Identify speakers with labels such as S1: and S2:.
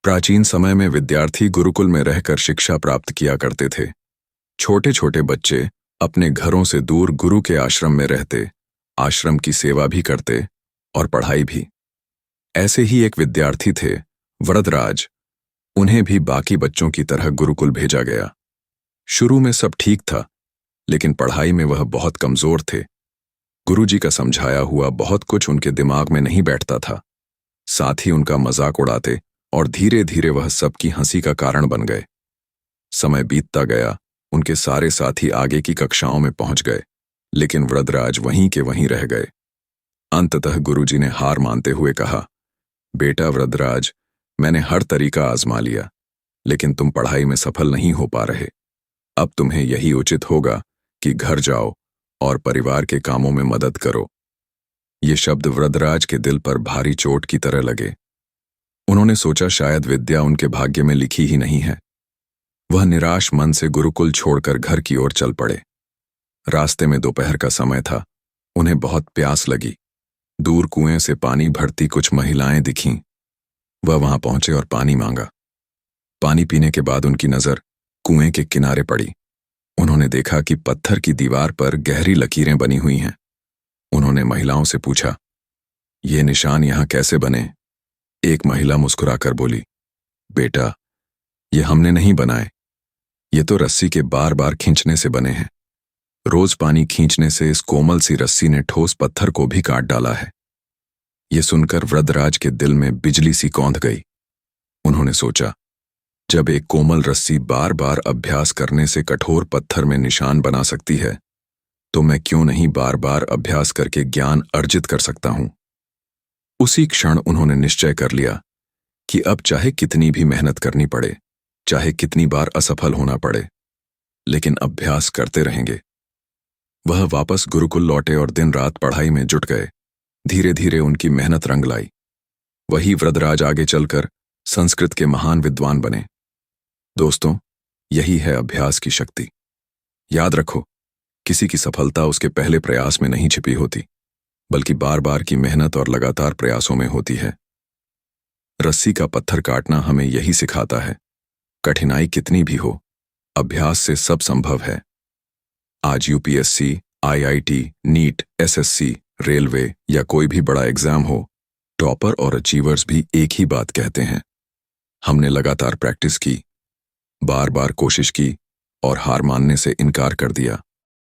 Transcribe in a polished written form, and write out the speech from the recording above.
S1: प्राचीन समय में विद्यार्थी गुरुकुल में रहकर शिक्षा प्राप्त किया करते थे। छोटे छोटे बच्चे अपने घरों से दूर गुरु के आश्रम में रहते, आश्रम की सेवा भी करते और पढ़ाई भी। ऐसे ही एक विद्यार्थी थे, वरदराज। उन्हें भी बाकी बच्चों की तरह गुरुकुल भेजा गया। शुरू में सब ठीक था, लेकिन पढ़ाई में वह बहुत कमजोर थे। गुरुजी का समझाया हुआ बहुत कुछ उनके दिमाग में नहीं बैठता था। साथ ही उनका मजाक उड़ाते और धीरे धीरे वह सबकी हंसी का कारण बन गए। समय बीतता गया, उनके सारे साथी आगे की कक्षाओं में पहुंच गए, लेकिन वरदराज वहीं के वहीं रह गए। अंततः गुरुजी ने हार मानते हुए कहा, बेटा वरदराज, मैंने हर तरीका आजमा लिया, लेकिन तुम पढ़ाई में सफल नहीं हो पा रहे। अब तुम्हें यही उचित होगा कि घर जाओ और परिवार के कामों में मदद करो। ये शब्द वरदराज के दिल पर भारी चोट की तरह लगे। उन्होंने सोचा शायद विद्या उनके भाग्य में लिखी ही नहीं है। वह निराश मन से गुरुकुल छोड़कर घर की ओर चल पड़े। रास्ते में दोपहर का समय था। उन्हें बहुत प्यास लगी। दूर कुएं से पानी भरती कुछ महिलाएं दिखीं। वह वहां पहुंचे और पानी मांगा। पानी पीने के बाद उनकी नजर कुएं के किनारे पड़ी। उन्होंने देखा कि पत्थर की दीवार पर गहरी लकीरें बनी हुई हैं। उन्होंने महिलाओं से पूछा, ये निशान यहां कैसे बने? एक महिला मुस्कुराकर बोली, बेटा, ये हमने नहीं बनाए। ये तो रस्सी के बार बार खींचने से बने हैं। रोज पानी खींचने से इस कोमल सी रस्सी ने ठोस पत्थर को भी काट डाला है। ये सुनकर वरदराज के दिल में बिजली सी कौंध गई। उन्होंने सोचा, जब एक कोमल रस्सी बार बार अभ्यास करने से कठोर पत्थर में निशान बना सकती है, तो मैं क्यों नहीं बार बार अभ्यास करके ज्ञान अर्जित कर सकता हूं। उसी क्षण उन्होंने निश्चय कर लिया कि अब चाहे कितनी भी मेहनत करनी पड़े, चाहे कितनी बार असफल होना पड़े, लेकिन अभ्यास करते रहेंगे। वह वापस गुरुकुल लौटे और दिन रात पढ़ाई में जुट गए। धीरे धीरे उनकी मेहनत रंग लाई। वही वरदराज आगे चलकर संस्कृत के महान विद्वान बने। दोस्तों, यही है अभ्यास की शक्ति। याद रखो, किसी की सफलता उसके पहले प्रयास में नहीं छिपी होती, बल्कि बार बार की मेहनत और लगातार प्रयासों में होती है। रस्सी का पत्थर काटना हमें यही सिखाता है, कठिनाई कितनी भी हो, अभ्यास से सब संभव है। आज UPSC, IIT, NEET, SSC, railway या कोई भी बड़ा एग्जाम हो, टॉपर और अचीवर्स भी एक ही बात कहते हैं, हमने लगातार प्रैक्टिस की, बार बार कोशिश की और हार मानने से इनकार कर दिया।